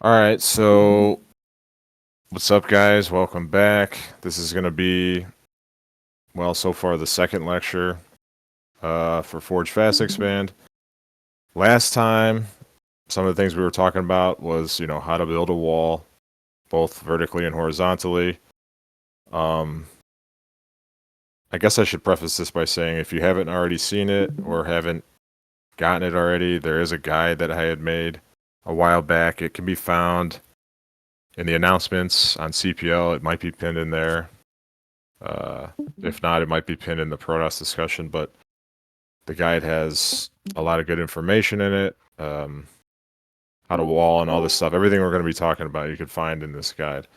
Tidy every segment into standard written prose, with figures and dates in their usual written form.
All right, so what's up, guys? Welcome back. This is going to be, well, so far the second lecture for Forge Fast Expand. Last time, some of the things we were talking about was, how to build a wall, both vertically and horizontally. I guess I should preface this by saying if you haven't already seen it or haven't gotten it already, there is a guide that I had made a while back. It can be found in the announcements on CPL. It might be pinned in there. If not, it might be pinned in the Protoss discussion, but the guide has a lot of good information in it. How to wall and all this stuff. Everything we're going to be talking about, you can find in this guide.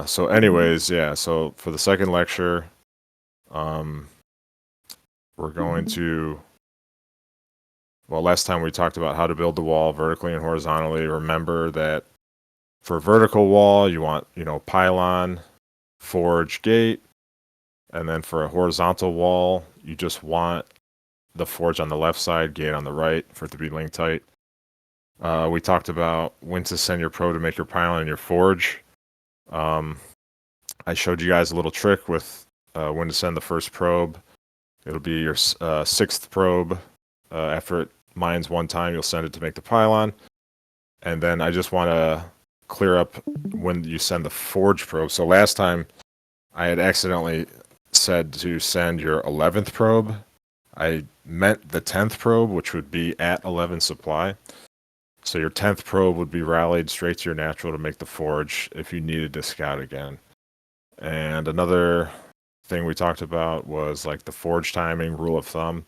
So anyways, yeah, so for the second lecture, we're going to, well, last time we talked about how to build the wall vertically and horizontally. Remember that for vertical wall, you want, pylon, forge, gate, and then for a horizontal wall, you just want the forge on the left side, gate on the right for it to be link tight. We talked about when to send your probe to make your pylon and your forge. I showed you guys a little trick with when to send the first probe. It'll be your sixth probe. After it mines one time, you'll send it to make the pylon. And then I just want to clear up when you send the forge probe. So last time I had accidentally said to send your 11th probe. I meant the 10th probe, which would be at 11 supply. So your 10th probe would be rallied straight to your natural to make the forge if you needed to scout again. And another thing we talked about was like the forge timing rule of thumb,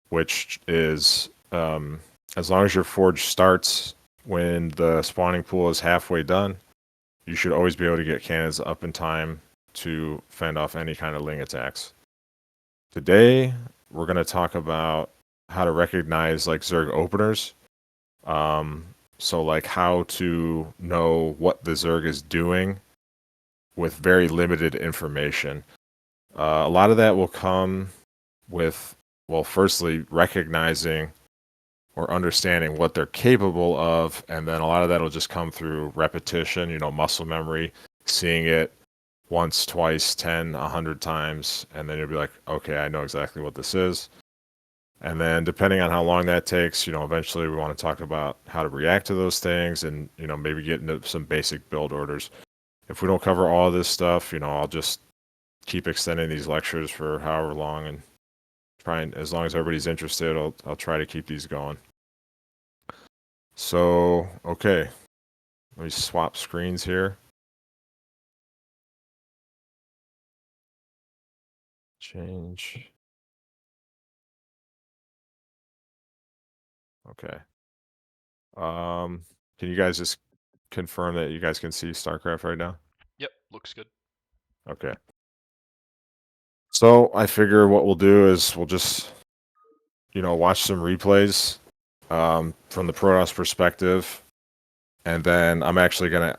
which is as long as your forge starts when the spawning pool is halfway done, you should always be able to get cannons up in time to fend off any kind of ling attacks. Today, we're going to talk about how to recognize like Zerg openers. So like how to know what the Zerg is doing with very limited information. A lot of that will come with, well, firstly, recognizing or understanding what they're capable of, and then a lot of that will just come through repetition, muscle memory, seeing it once, twice, 10, 100 times, and then you'll be like, okay, I know exactly what this is. And then depending on how long that takes, eventually we want to talk about how to react to those things and, maybe get into some basic build orders. If we don't cover all of this stuff, I'll just keep extending these lectures for however long and try and, as long as everybody's interested, I'll try to keep these going. So, okay, let me swap screens here. Change. Okay. Can you guys just confirm that you guys can see StarCraft right now? Yep, looks good. Okay. So I figure what we'll do is we'll just, watch some replays from the Protoss perspective, and then I'm actually gonna,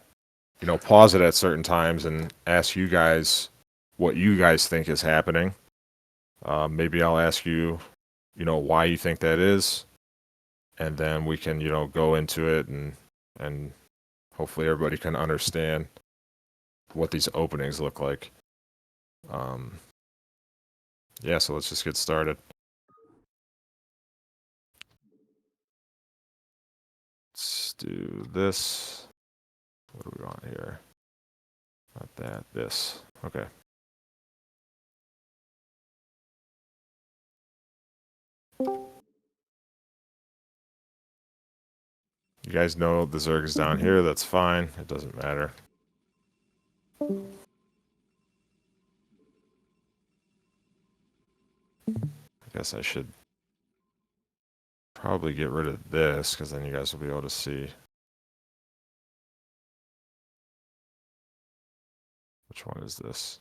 pause it at certain times and ask you guys what you guys think is happening. Maybe I'll ask you, why you think that is, and then we can, go into it and hopefully everybody can understand what these openings look like. Yeah, so let's just get started. Let's do this. What do we want here? Not that, this. Okay. You guys know the Zerg is down here, that's fine. It doesn't matter. I guess I should probably get rid of this, because then you guys will be able to see. Which one is this?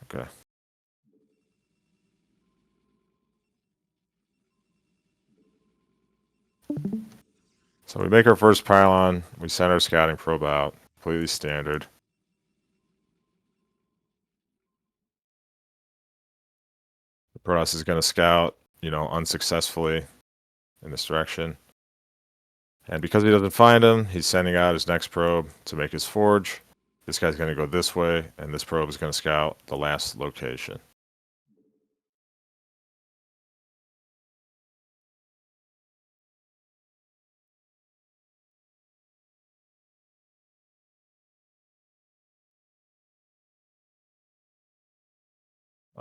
Okay. So we make our first pylon, we send our scouting probe out, completely standard. The Protoss is going to scout, unsuccessfully in this direction. And because he doesn't find him, he's sending out his next probe to make his forge. This guy's going to go this way, and this probe is going to scout the last location.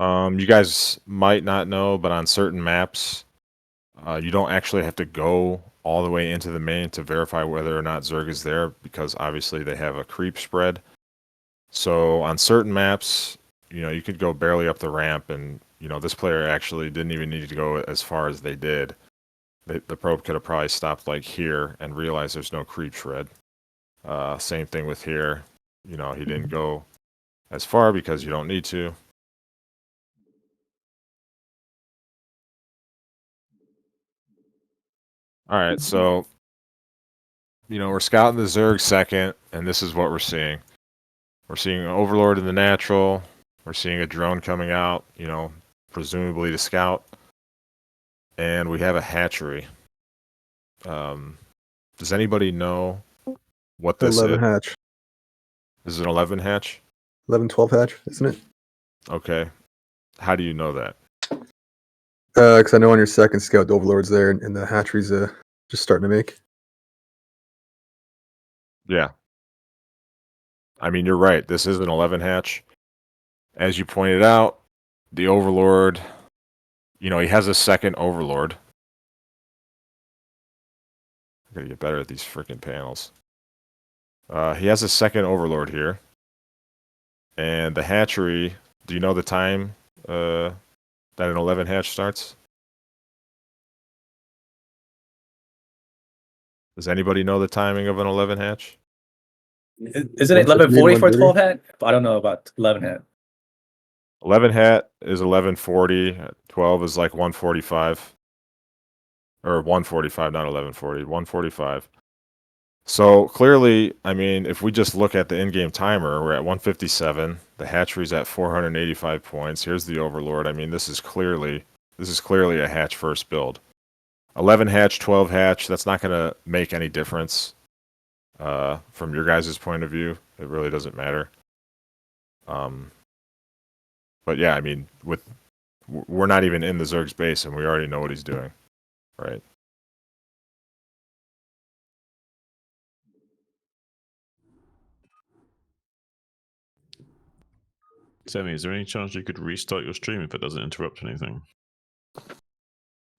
You guys might not know, but on certain maps, you don't actually have to go all the way into the main to verify whether or not Zerg is there, because obviously they have a creep spread. So on certain maps, you could go barely up the ramp, and this player actually didn't even need to go as far as they did. The probe could have probably stopped like here and realized there's no creep shred. Same thing with here. He didn't go as far because you don't need to. All right, so we're scouting the Zerg second, and this is what we're seeing. We're seeing an Overlord in the natural. We're seeing a drone coming out, presumably to scout. And we have a hatchery. Does anybody know what this 11 is? hatch. This is an 11 hatch? 11, 12 hatch, isn't it? Okay. How do you know that? Because I know on your second scout, the Overlord's there, and the hatchery's just starting to make. Yeah. I mean, you're right. This is an 11 hatch. As you pointed out, the Overlord, he has a second Overlord. I gotta get better at these freaking panels. He has a second Overlord here. And the hatchery, do you know the time that an 11 hatch starts? Does anybody know the timing of an 11 hatch? Isn't it 11:40 for 12 hat? I don't know about 11 hat. 11 hat is 11:40. 12 is like 1:45. Or 1:45, not 11:40. 1:45. So clearly, I mean, if we just look at the in-game timer, we're at 157. The hatchery's at 485 points. Here's the Overlord. I mean, this is clearly a hatch first build. 11 hatch, 12 hatch. That's not going to make any difference from your guys' point of view. It really doesn't matter. But yeah, I mean, we're not even in the Zerg's base, and we already know what he's doing, right? Semih, is there any chance you could restart your stream if it doesn't interrupt anything?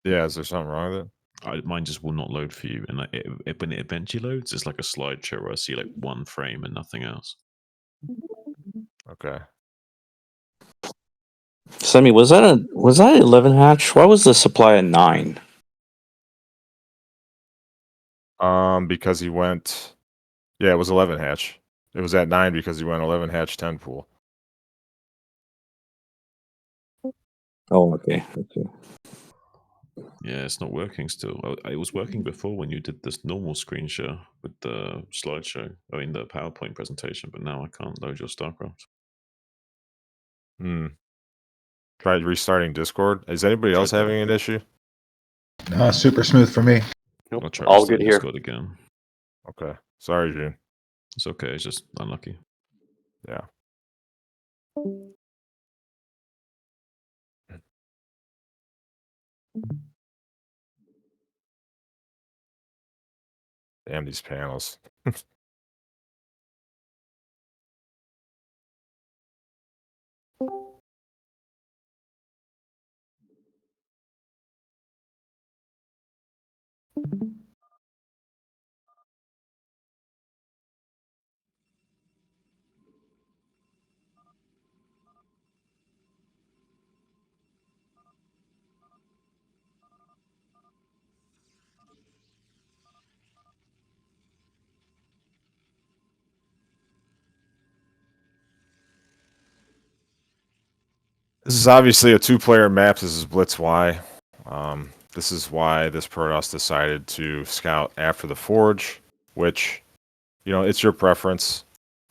Yeah, is there something wrong with it? Mine just will not load for you, and when it eventually loads, it's like a slideshow where I see like one frame and nothing else. Okay. Semih, was that 11 hatch? Why was the supply at 9? Because he went. Yeah, it was 11 hatch. It was at 9 because he went 11 hatch 10 pool. Oh, okay. Yeah, it's not working still. It was working before when you did this normal screen share with the slideshow, the PowerPoint presentation, but now I can't load your Starcraft. Try restarting Discord. Is anybody else having an issue? Super smooth for me. I'll try All restart good here. Discord again. Okay. Sorry, June. It's okay, it's just unlucky. Yeah. Damn these panels. This is obviously a 2-player map. This is Blitz Y. This is why this Protoss decided to scout after the Forge, which, it's your preference.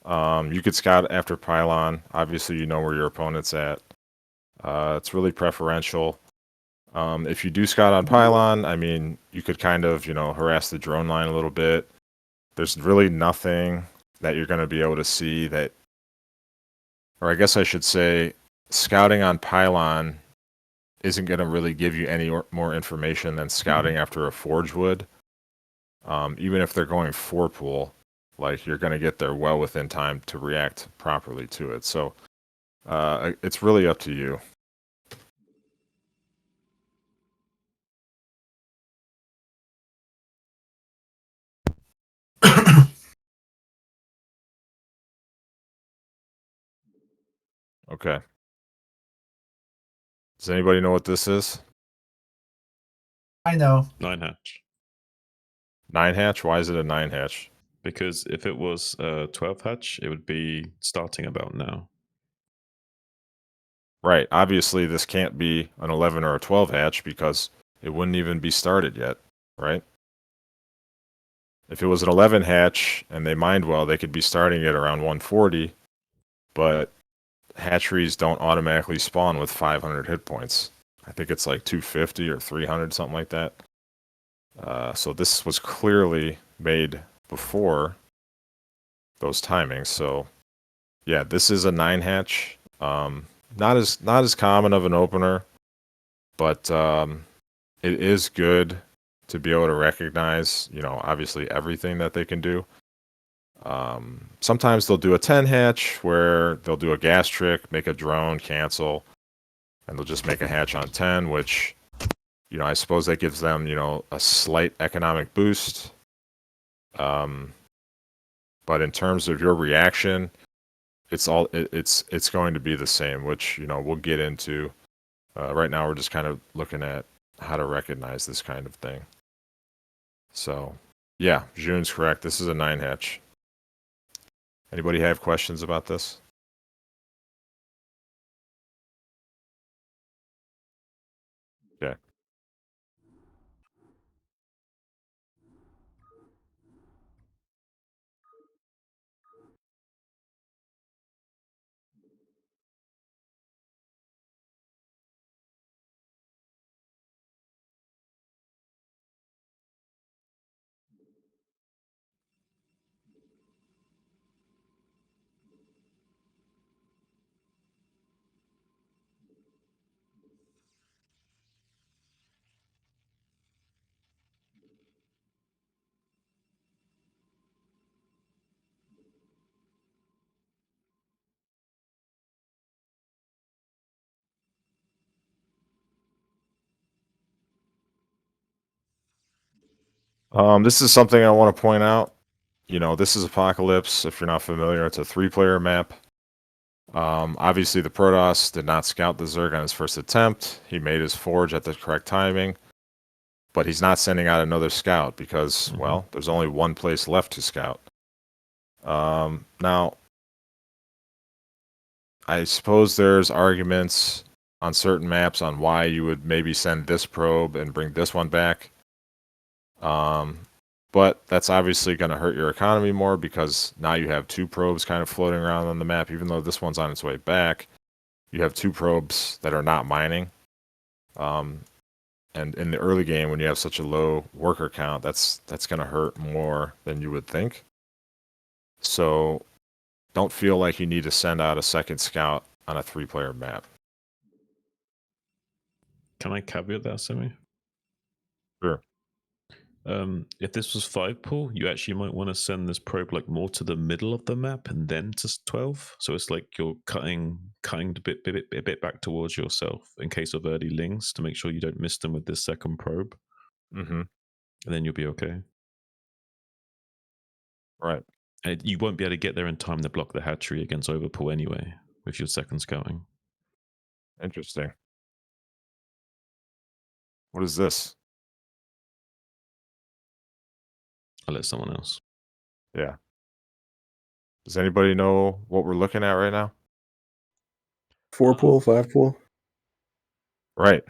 You could scout after Pylon. Obviously, you know where your opponent's at. It's really preferential. If you do scout on pylon, I mean, you could kind of, harass the drone line a little bit. There's really nothing that you're going to be able to see that, or I guess I should say, scouting on pylon isn't going to really give you any more information than scouting after a forge would. Even if they're going 4-pool, like, you're going to get there well within time to react properly to it. So it's really up to you. Okay. Does anybody know what this is? I know. 9 hatch. 9 hatch? Why is it a 9 hatch? Because if it was 12 hatch, it would be starting about now. Right. Obviously, this can't be an 11 or a 12 hatch because it wouldn't even be started yet, right? If it was an 11 hatch and they mined well, they could be starting it around 140, but hatcheries don't automatically spawn with 500 hit points. I think it's like 250 or 300, something like that. So this was clearly made before those timings. So yeah, this is a 9 hatch. Not as common of an opener, but it is good to be able to recognize, obviously everything that they can do. Sometimes they'll do a 10 hatch where they'll do a gas trick, make a drone, cancel, and they'll just make a hatch on 10, which, I suppose that gives them, a slight economic boost. But in terms of your reaction, it's going to be the same, which, we'll get into. Right now, we're just kind of looking at how to recognize this kind of thing. So, yeah, June's correct. This is a 9 hatch. Anybody have questions about this? Okay. This is something I want to point out. This is Apocalypse. If you're not familiar, it's a 3-player map. Obviously, the Protoss did not scout the Zerg on his first attempt. He made his forge at the correct timing, but he's not sending out another scout because, well, there's only one place left to scout. Now, I suppose there's arguments on certain maps on why you would maybe send this probe and bring this one back. But that's obviously going to hurt your economy more because now you have 2 probes kind of floating around on the map. Even though this one's on its way back, you have 2 probes that are not mining. And in the early game, when you have such a low worker count, that's going to hurt more than you would think. So don't feel like you need to send out a second scout on a 3-player map. Can I caveat that, Semih? Sure. If this was 5-pool, you actually might want to send this probe like more to the middle of the map and then to 12. So it's like you're cutting a bit back towards yourself in case of early lings to make sure you don't miss them with this second probe. Mm-hmm. And then you'll be okay. Right. And you won't be able to get there in time to block the hatchery against overpool anyway with your second scouting. Interesting. What is this? I'll let someone else. Yeah. Does anybody know what we're looking at right now? 4-pool, 5-pool. Right.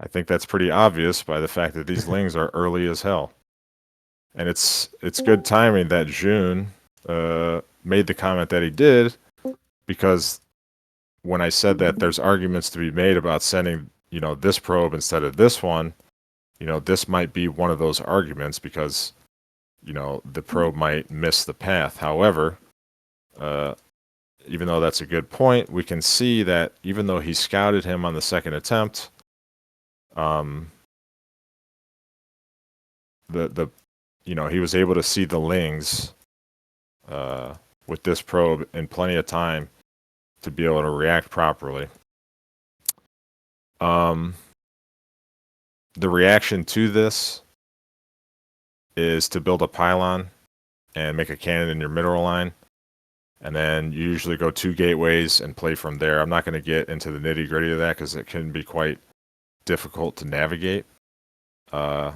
I think that's pretty obvious by the fact that these lings are early as hell. And it's good timing that June made the comment that he did, because when I said that there's arguments to be made about sending, this probe instead of this one, this might be one of those arguments because, the probe might miss the path. However, even though that's a good point, we can see that even though he scouted him on the second attempt, he was able to see the lings with this probe in plenty of time to be able to react properly. The reaction to this is to build a pylon and make a cannon in your mineral line. And then you usually go 2 gateways and play from there. I'm not going to get into the nitty gritty of that because it can be quite difficult to navigate. And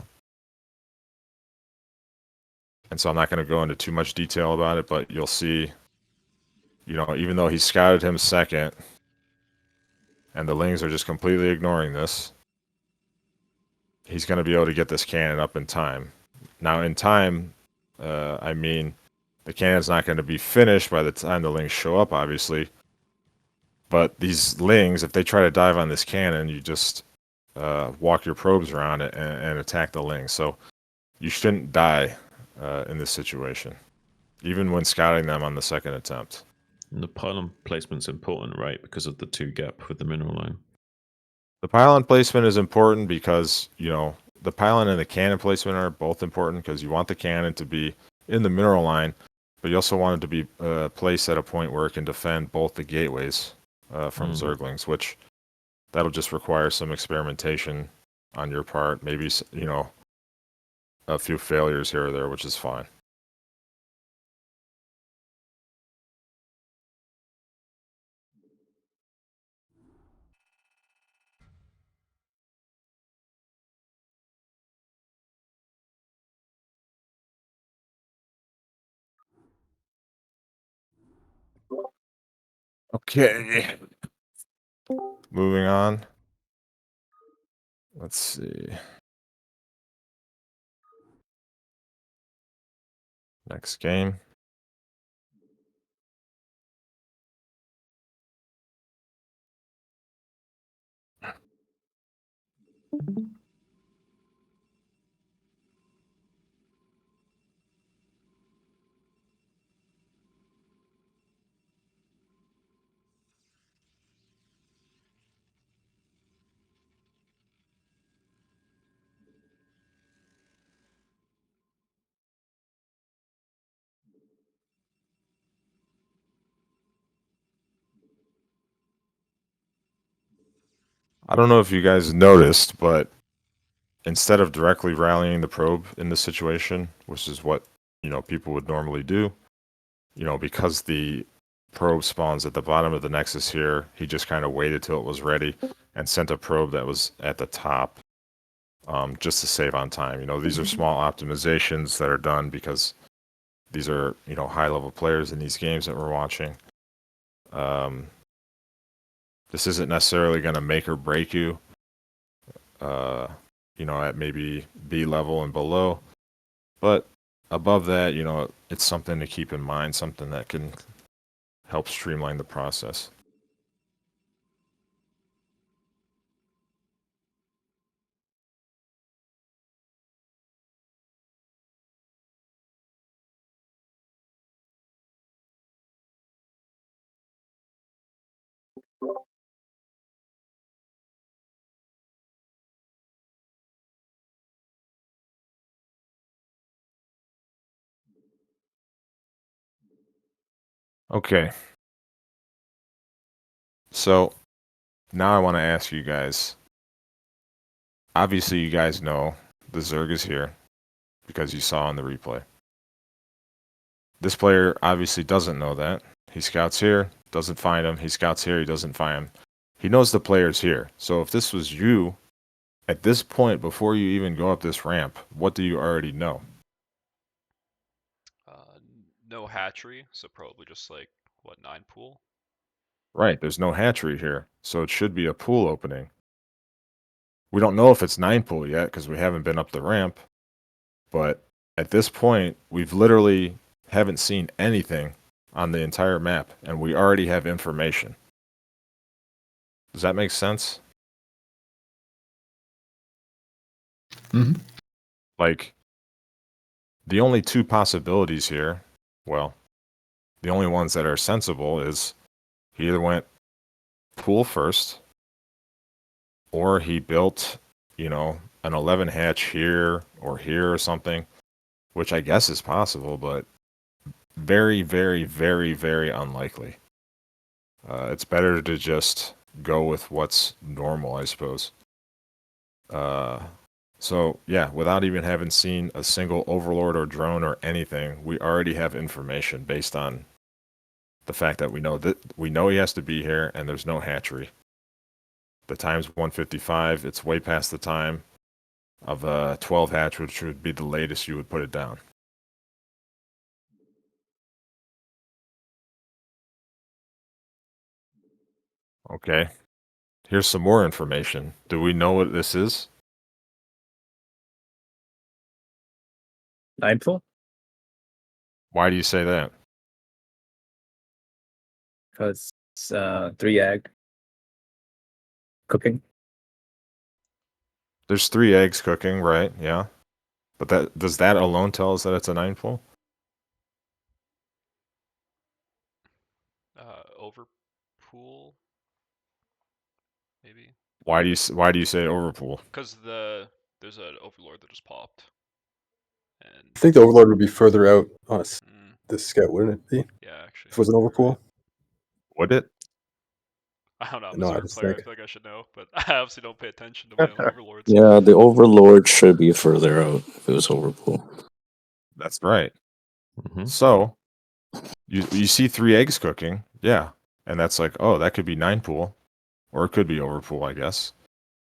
so I'm not going to go into too much detail about it, but you'll see, even though he scouted him second, and the Lings are just completely ignoring this, he's going to be able to get this cannon up in time. Now, in time, I mean, the cannon's not going to be finished by the time the Lings show up, obviously. But these Lings, if they try to dive on this cannon, you just walk your probes around it and attack the Lings. So you shouldn't die in this situation, even when scouting them on the second attempt. And the pylon placement's important, right? Because of the 2 gap with the mineral line. The pylon placement is important because, the pylon and the cannon placement are both important because you want the cannon to be in the mineral line, but you also want it to be placed at a point where it can defend both the gateways from Zerglings, which that'll just require some experimentation on your part. Maybe, a few failures here or there, which is fine. Okay. Moving on. Let's see. Next game. I don't know if you guys noticed, but instead of directly rallying the probe in this situation, which is what, people would normally do, because the probe spawns at the bottom of the nexus here, he just kind of waited till it was ready and sent a probe that was at the top, just to save on time. These are small optimizations that are done because these are, high-level players in these games that we're watching. This isn't necessarily going to make or break you, at maybe B level and below. But above that, it's something to keep in mind, something that can help streamline the process. Okay. So now I want to ask you guys. Obviously, you guys know the Zerg is here because you saw in the replay. This player obviously doesn't know that. He scouts here, doesn't find him. He scouts here, he doesn't find him. He knows the player's here. So if this was you, at this point, before you even go up this ramp, what do you already know? No hatchery, so probably just like, 9 pool? Right, there's no hatchery here, so it should be a pool opening. We don't know if it's 9 pool yet because we haven't been up the ramp, but at this point, we've literally haven't seen anything on the entire map, and we already have information. Does that make sense? Mhm. Like, the only two possibilities here, well, the only ones that are sensible is he either went pool first, or he built, an 11 hatch here or something, which I guess is possible, but very, very, very, very unlikely. It's better to just go with what's normal, I suppose. So yeah, without even having seen a single overlord or drone or anything, we already have information based on the fact that we know he has to be here, and there's no hatchery. The time's 1:55. It's way past the time of 12 hatch, which would be the latest you would put it down. Okay. Here's some more information. Do we know what this is? 9 pool? Why do you say that? Because it's 3 egg cooking. There's 3 eggs cooking, right? Yeah. But does that alone tell us that it's a 9 pool? Overpool, maybe. Why do you say overpool? Because there's an overlord that just popped. And I think the overlord would be further out on mm, this scout, wouldn't it be? yeah, actually. If it was an overpool? Would it? I don't know. I'm No, a I Zerg just player. I think- feel like I should know, but I obviously don't pay attention to my own overlords. Yeah, the Overlord should be further out if it was Overpool. That's right. Mhm. So you see 3 eggs cooking, yeah, and that's like, oh, that could be 9 pool, or it could be overpool, I guess.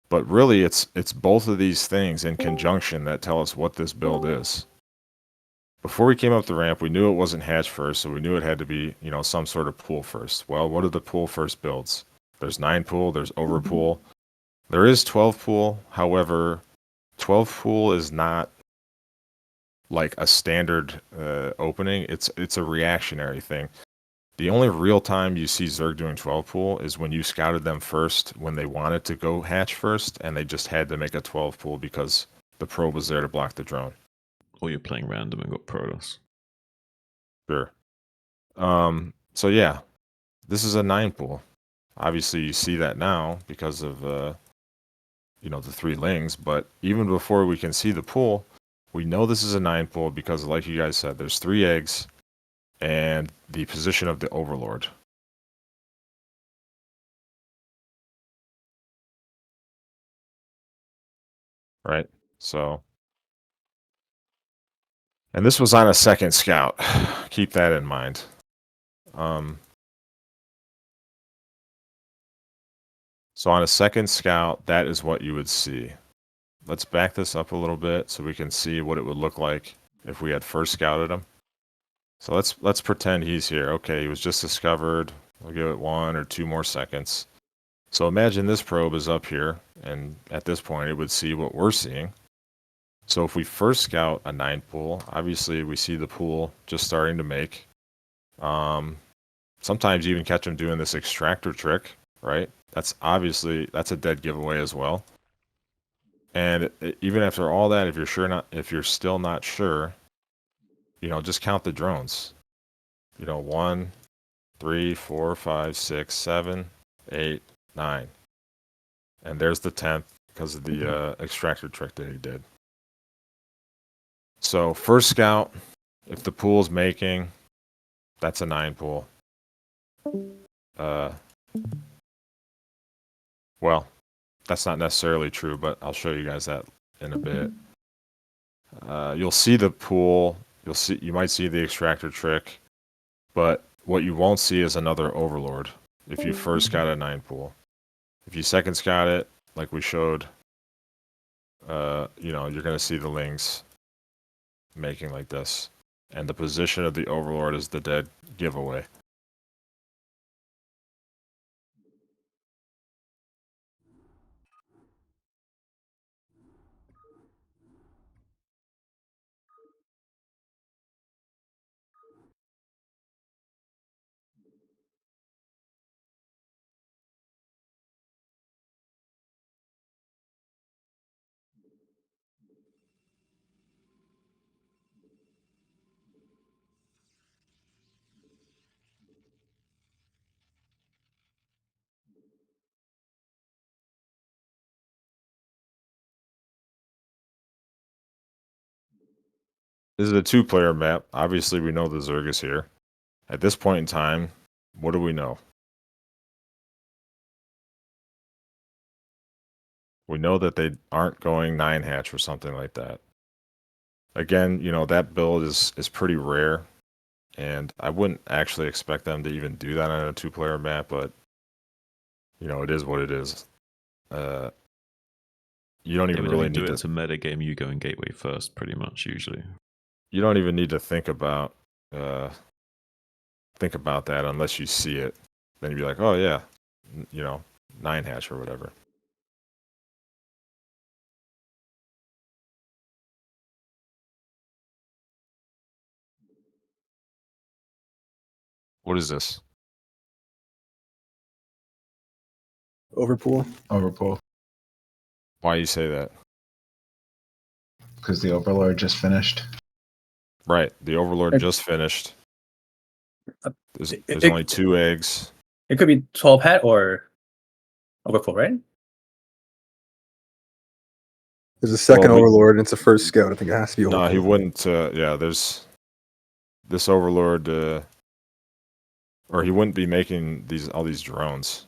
But really, it's both of these things in conjunction that tell us what this build is. Before we came up the ramp, we knew it wasn't hatch first, so we knew it had to be, some sort of pool first. Well, what are the pool first builds? There's 9 pool, there's overpool. There is 12 pool. However, 12 pool is not like a standard opening. It's a reactionary thing. The only real time you see Zerg doing 12 pool is when you scouted them first when they wanted to go hatch first, and they just had to make a 12 pool because the probe was there to block the drone. Or you're playing random and got Protoss. Sure. So yeah, this is a 9 pool. Obviously, you see that now because of the 3 lings. But even before we can see the pool, we know this is a 9 pool because, like you guys said, there's 3 eggs and the position of the overlord. Right. So, and this was on a second scout. Keep that in mind. So on a second scout, that is what you would see. Let's back this up a little bit so we can see what it would look like if we had first scouted him. So let's pretend he's here. Okay, he was just discovered. We'll give it 1 or 2 more seconds. So imagine this probe is up here, and at this point it would see what we're seeing. So if we first scout a 9 pool, obviously we see the pool just starting to make. Sometimes you even catch them doing this extractor trick, right? That's a dead giveaway as well. And even after all that, if you're still not sure, just count the drones. 1, 3, 4, 5, 6, 7, 8, 9, and there's the 10th because of the extractor trick that he did. So first scout, if the pool's making, that's a 9 pool. Well, that's not necessarily true, but I'll show you guys that in a bit. You'll see the pool. You might see the extractor trick, but what you won't see is another overlord if you first got a 9 pool. If you second scout it, like we showed, you're going to see the lings making like this, and the position of the overlord is the dead giveaway. This is a 2-player map. Obviously, we know the Zerg is here. At this point in time, what do we know? We know that they aren't going 9 hatch or something like that. Again, that build is pretty rare, and I wouldn't actually expect them to even do that on a 2-player map, but it is what it is. You don't They even would really only do need it to. to metagame you going gateway first, pretty much usually. You don't even need to think about that unless you see it. Then you'd be like, oh yeah, 9 hatch or whatever. What is this? Overpool. Overpool. Why you say that? Because the Overlord just finished. Right, the Overlord just finished. There's only 2 eggs. It could be 12 hat or overfull, right? There's a second Well, Overlord, and it's a first scout. I think it has to be No, Overpool. he wouldn't. Yeah, there's this Overlord, or he wouldn't be making all these drones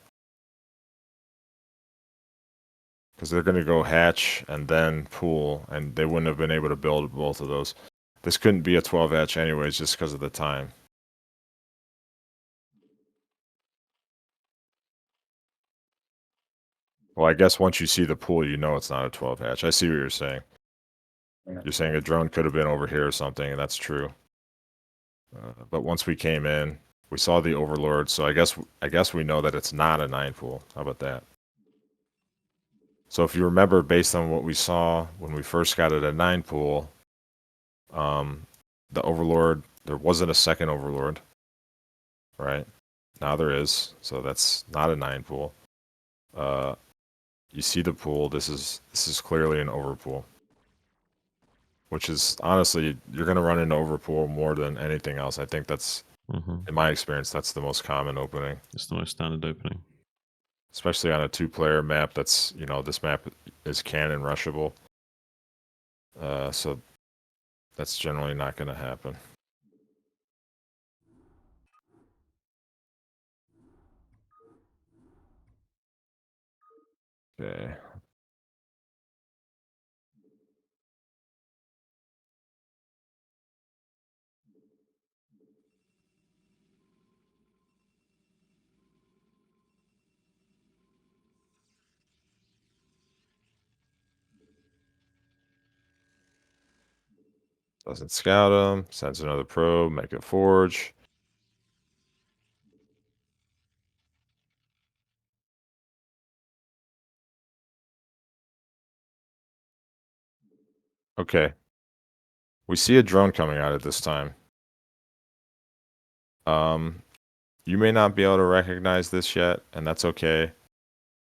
because they're going to go hatch and then pool, and they wouldn't have been able to build both of those. This couldn't be a 12 hatch anyways, just because of the time. Well, I guess once you see the pool, you know it's not a 12 hatch. I see what you're saying. Yeah. You're saying a drone could have been over here or something, and that's true. But once we came in, we saw the Overlord, so I guess we know that it's not a 9 pool. How about that? So if you remember, based on what we saw when we first got it at 9 pool, the Overlord, there wasn't a second Overlord, right? Now there is, so that's not a 9 pool. You see the pool. This is clearly an overpool, which is honestly, you're going to run into overpool more than anything else. I think that's, in my experience, that's the most common opening. It's the most standard opening. Especially on a 2-player map that's, this map is cannon rushable. So that's generally not going to happen. Okay. Doesn't scout him, sends another probe, make it forge. Okay. We see a drone coming out at this time. You may not be able to recognize this yet, and that's okay.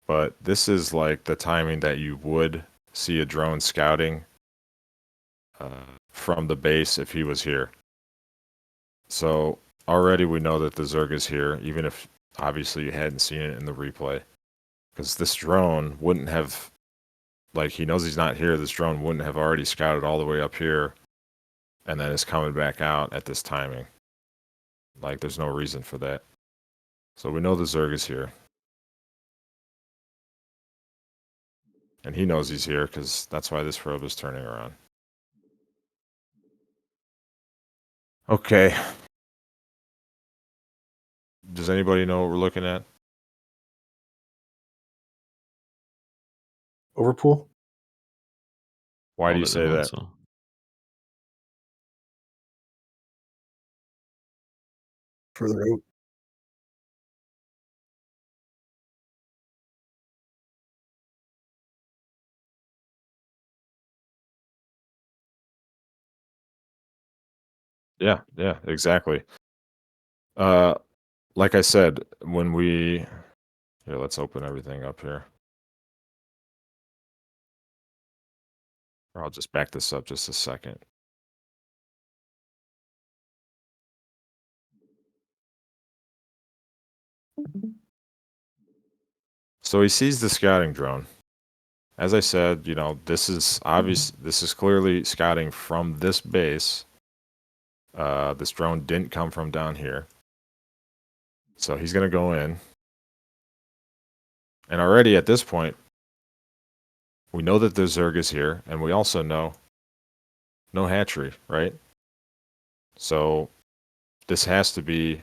But this is like the timing that you would see a drone scouting from the base if he was here. So already we know that the Zerg is here, even if obviously you hadn't seen it in the replay. Because this drone wouldn't have, he knows he's not here, this drone wouldn't have already scouted all the way up here and then is coming back out at this timing. There's no reason for that. So we know the Zerg is here. And he knows he's here because that's why this probe is turning around. Okay. Does anybody know what we're looking at? Overpool. Why do I'll you let say them that? answer. Further out. Yeah, exactly. Like I said, here, let's open everything up here. Or I'll just back this up just a second. So he sees the scouting drone. As I said, this is obvious. This is clearly scouting from this base. This drone didn't come from down here. So he's going to go in. And already at this point, we know that the Zerg is here, and we also know no hatchery, right? So this has to be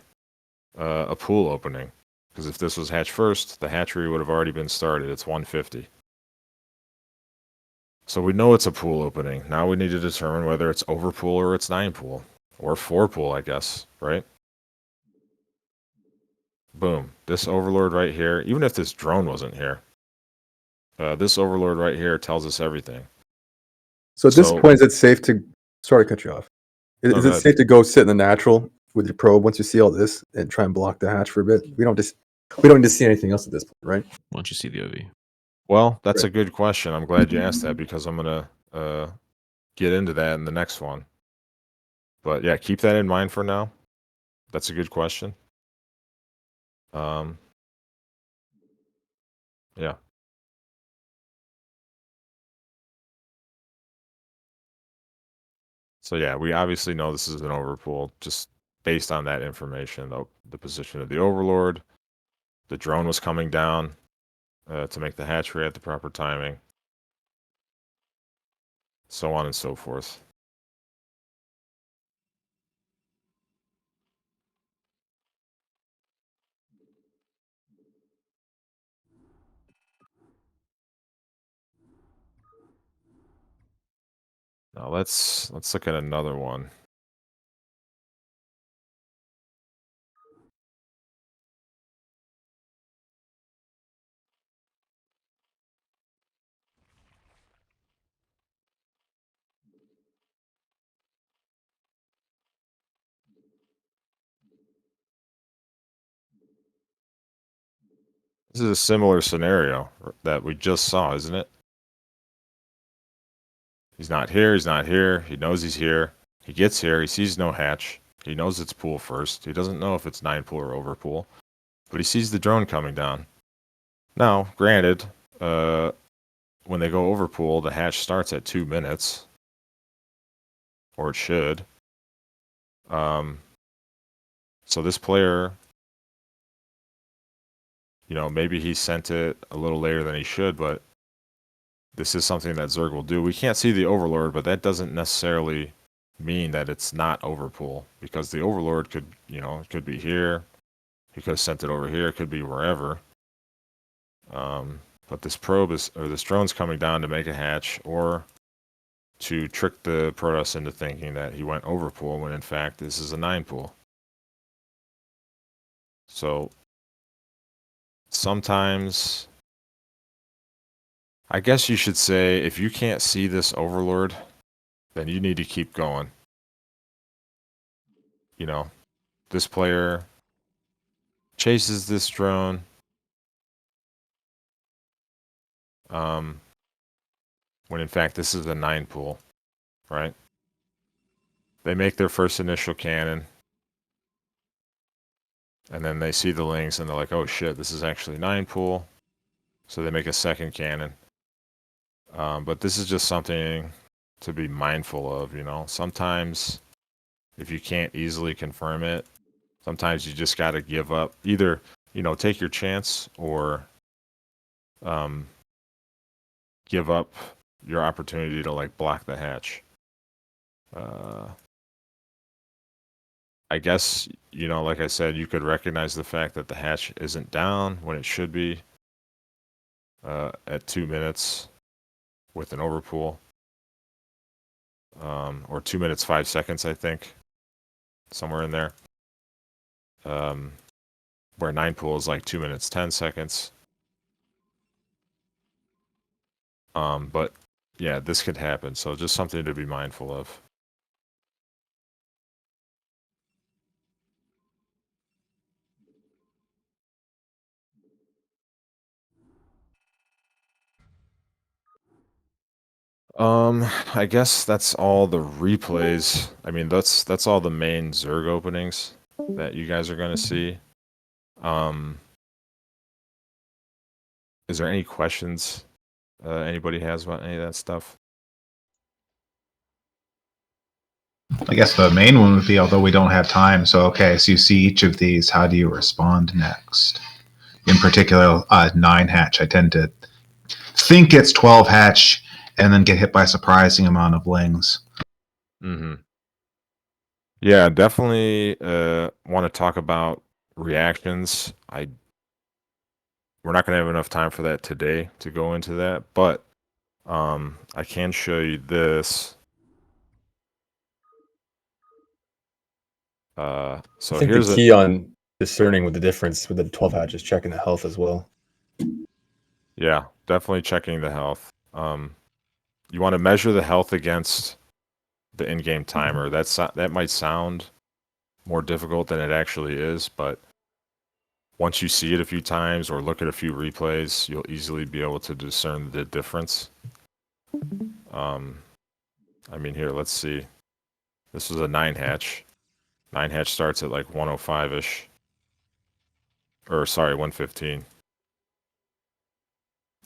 a pool opening. Because if this was hatch first, the hatchery would have already been started. It's 150. So we know it's a pool opening. Now we need to determine whether it's overpool or it's 9 pool. Or 4 pool, I guess, right? Boom. This overlord right here, even if this drone wasn't here, this overlord right here tells us everything. So at this So- point, is it safe to? Sorry to cut you off. Is, No, is go it ahead. safe to go sit in the natural with your probe once you see all this and try and block the hatch for a bit? We don't need to see anything else at this point, right? Once you see the OV. Well, that's Right. a good question. I'm glad you asked that because I'm going to get into that in the next one. But yeah, keep that in mind for now. That's a good question. Yeah. So yeah, we obviously know this is an overpool just based on that information, the position of the overlord, the drone was coming down to make the hatchery at the proper timing, so on and so forth. Now let's look at another one. This is a similar scenario that we just saw, isn't it? He's not here, he's not here, he knows he's here. He gets here, he sees no hatch. He knows it's pool first. He doesn't know if it's 9 pool or over pool. But he sees the drone coming down. Now, granted, when they go over pool, the hatch starts at 2 minutes. Or it should. So this player, you know, maybe he sent it a little later than he should, but this is something that Zerg will do. We can't see the Overlord, but that doesn't necessarily mean that it's not overpool, because the Overlord could, you know, it could be here. He could have sent it over here. It could be wherever. But this probe is, or this drone's coming down to make a hatch, or to trick the Protoss into thinking that he went overpool when in fact this is a 9 pool. So sometimes, I guess you should say, if you can't see this Overlord, then you need to keep going. You know, this player chases this drone. When in fact this is a 9 pool, right? They make their first initial cannon. And then they see the links and they're like, oh shit, this is actually 9 pool. So they make a second cannon. But this is just something to be mindful of, you know. Sometimes if you can't easily confirm it, sometimes you just got to give up. Either, you know, take your chance or give up your opportunity to like block the hatch. I guess, you know, like I said, you could recognize the fact that the hatch isn't down when it should be at 2 minutes with an overpool. Or 2 minutes 5 seconds, I think, somewhere in there. Where 9 pool is like 2 minutes 10 seconds. But yeah, this could happen, so just something to be mindful of. I guess that's all the replays. I mean, that's all the main Zerg openings that you guys are gonna see. Is there any questions anybody has about any of that stuff? I guess the main one would be, although we don't have time. So, okay, so you see each of these. How do you respond next? In particular, 9 hatch. I tend to think it's 12 hatch and then get hit by a surprising amount of lings. Mm-hmm. Yeah, definitely want to talk about reactions. We're not going to have enough time for that today to go into that, but I can show you this. So I think here's the key on discerning with the difference with the 12 hatch is checking the health as well. yeah, definitely checking the health. You want to measure the health against the in-game timer. That might sound more difficult than it actually is, but once you see it a few times or look at a few replays, you'll easily be able to discern the difference. I mean, here, let's see. This was a 9 hatch. 9 hatch starts at like 105-ish. Or, sorry, 115.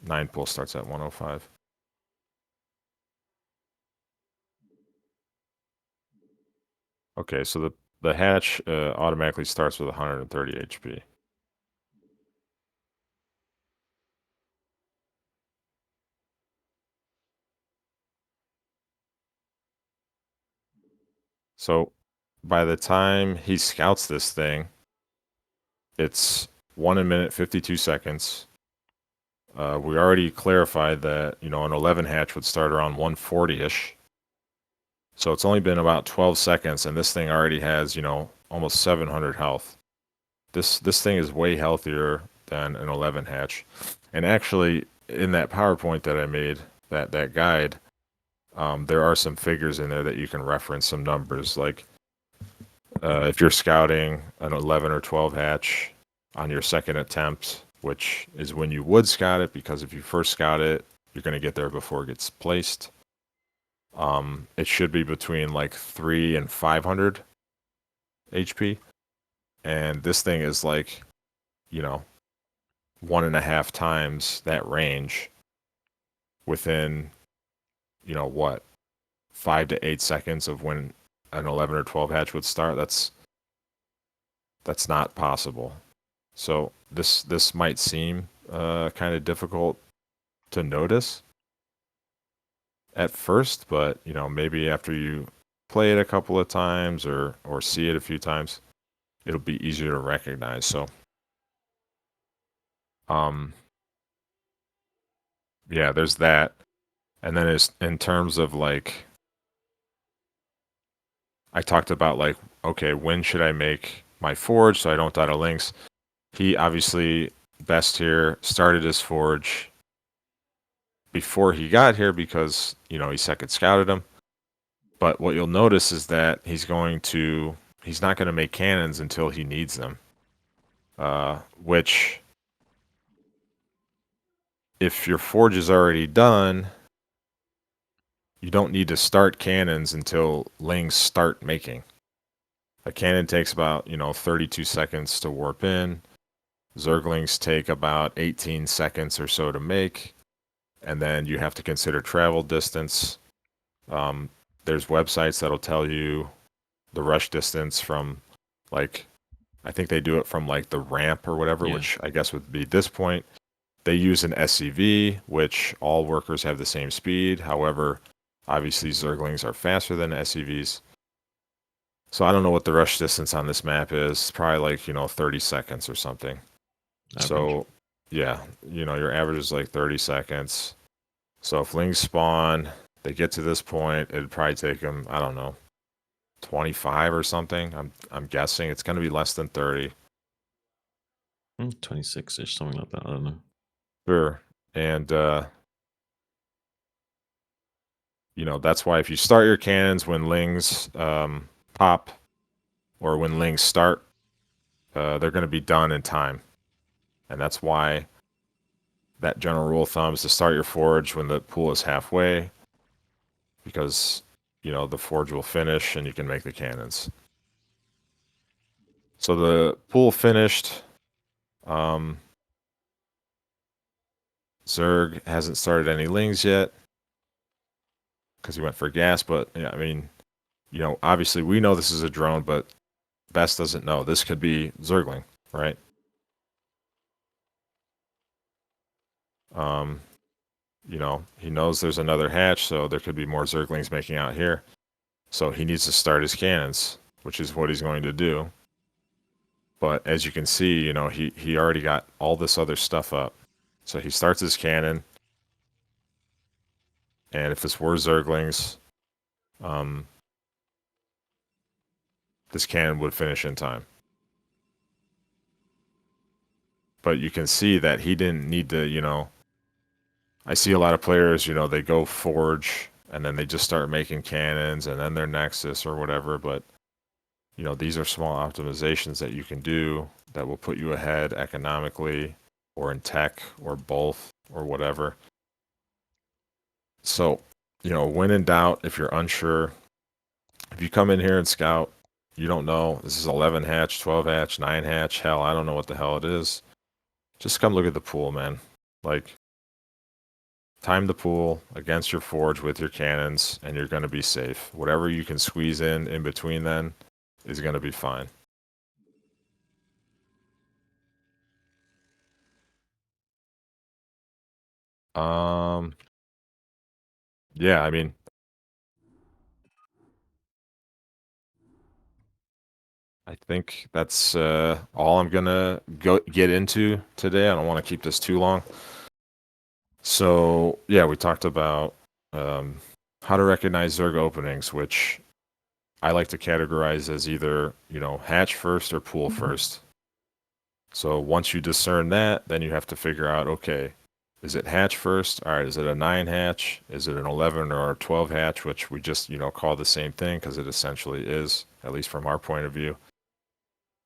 9 pull starts at 105. Okay, so the hatch automatically starts with 130 HP. So by the time he scouts this thing, it's 1 minute 52 seconds. We already clarified that, an 11 hatch would start around 140-ish. So it's only been about 12 seconds, and this thing already has, almost 700 health. This thing is way healthier than an 11 hatch. And actually, in that PowerPoint that I made, that guide, there are some figures in there that you can reference, some numbers. Like if you're scouting an 11 or 12 hatch on your second attempt, which is when you would scout it, because if you first scout it, you're going to get there before it gets placed. It should be between like 3 and 500 HP. And this thing is like, 1.5 times that range within, what, 5 to 8 seconds of when an 11 or 12 hatch would start. That's not possible. So this might seem kind of difficult to notice at first, but maybe after you play it a couple of times or see it a few times, it'll be easier to recognize. So yeah, there's that. And then in terms of like, I talked about like, okay, when should I make my forge so I don't die to links? He obviously, best here, started his forge before he got here because, he second scouted him. But what you'll notice is that he's not going to make cannons until he needs them. Which, if your forge is already done, you don't need to start cannons until lings start making. A cannon takes about, 32 seconds to warp in. Zerglings take about 18 seconds or so to make. And then you have to consider travel distance. There's websites that'll tell you the rush distance from, like, I think they do it from like the ramp or whatever, Yeah. which I guess would be this point. They use an SCV, which all workers have the same speed. However, obviously Zerglings are faster than SCVs. So I don't know what the rush distance on this map is. Probably like, 30 seconds or something. Average. So yeah, your average is like 30 seconds. So if lings spawn, they get to this point, it'd probably take them, I don't know, 25 or something. I'm guessing it's going to be less than 30. 26-ish, something like that. I don't know. Sure. And that's why if you start your cannons when lings pop or when lings start, they're going to be done in time. And that's why that general rule of thumb is to start your forge when the pool is halfway, because the forge will finish and you can make the cannons. So the pool finished. Zerg hasn't started any lings yet because he went for gas, but yeah, I mean, you know, obviously we know this is a drone, but Best doesn't know. This could be Zergling, right? You know, he knows there's another hatch, so there could be more Zerglings making out here. So he needs to start his cannons, which is what he's going to do. But as you can see, you know, he already got all this other stuff up. So he starts his cannon. And if this were Zerglings, this cannon would finish in time. But you can see that he didn't need to, you know, I see a lot of players, you know, they go Forge and then they just start making cannons and then their Nexus or whatever. But, you know, these are small optimizations that you can do that will put you ahead economically or in tech or both or whatever. So, you know, when in doubt, if you're unsure, if you come in here and scout, you don't know, this is 11 hatch, 12 hatch, 9 hatch, hell, I don't know what the hell it is. Just come look at the pool, man. Like, time the pool against your forge with your cannons, and you're going to be safe. Whatever you can squeeze in between then is going to be fine. Yeah, I mean, I think that's all I'm gonna get into today. I don't want to keep this too long. So yeah, we talked about how to recognize Zerg openings, which I like to categorize as either, you know, hatch first or pool first. So once you discern that, then you have to figure out, okay, is it hatch first? All right, is it a 9 hatch? Is it an 11 or a 12 hatch, which we just, you know, call the same thing because it essentially is, at least from our point of view.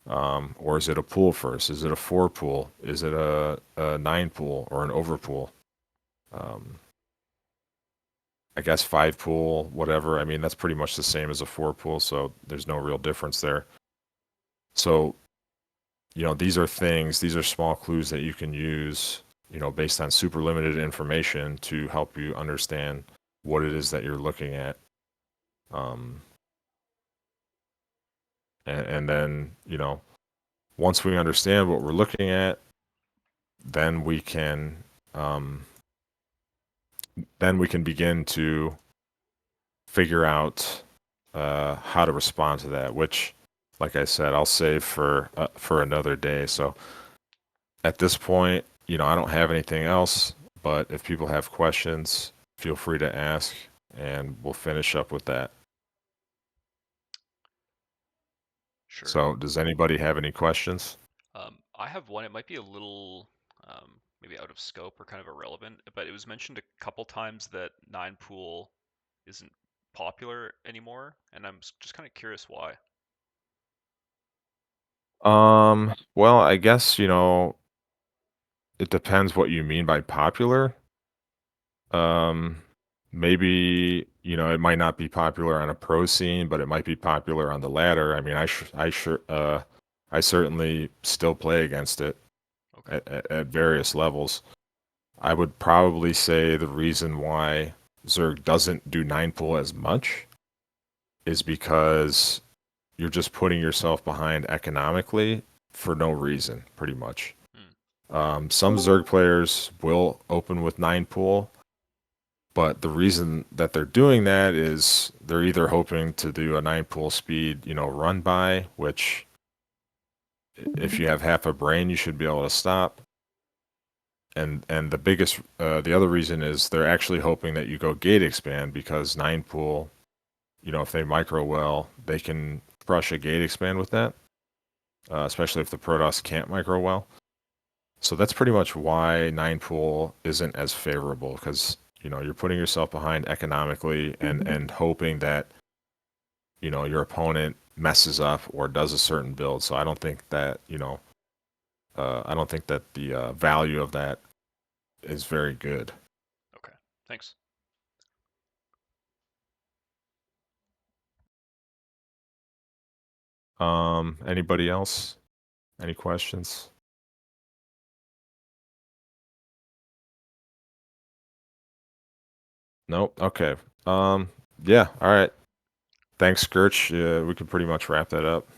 Or is it a pool first? Is it a 4 pool? Is it a 9 pool or an over pool? I guess 5 pool, whatever. I mean, that's pretty much the same as a 4 pool, so there's no real difference there. So, you know, these are things, these are small clues that you can use, you know, based on super limited information to help you understand what it is that you're looking at. And then, you know, once we understand what we're looking at, then we can begin to figure out how to respond to that, which, like I said, I'll save for another day. So at this point, you know, I don't have anything else, but if people have questions, feel free to ask, and we'll finish up with that. Sure. So does anybody have any questions? I have one. It might be a little maybe out of scope or kind of irrelevant, but it was mentioned a couple times that 9 pool isn't popular anymore, and I'm just kind of curious why. Well, I guess, you know, it depends what you mean by popular. Um, Maybe, you know, it might not be popular on a pro scene, but it might be popular on the ladder. I mean, I certainly still play against it Okay. at various levels. I would probably say the reason why Zerg doesn't do 9 pool as much is because you're just putting yourself behind economically for no reason, pretty much. Some Zerg players will open with 9 pool, but the reason that they're doing that is they're either hoping to do a 9 pool speed, you know, run by, which if you have half a brain, you should be able to stop. And the biggest, the other reason is they're actually hoping that you go gate expand because 9 pool, you know, if they micro well, they can crush a gate expand with that, especially if the Protoss can't micro well. So that's pretty much why 9 pool isn't as favorable because, you know, you're putting yourself behind economically and hoping that, you know, your opponent messes up or does a certain build. So I don't think that, you know, I don't think that the value of that is very good. Okay. Thanks. Anybody else? Any questions? Nope. Okay. Yeah. All right. thanks, Gurch. We can pretty much wrap that up.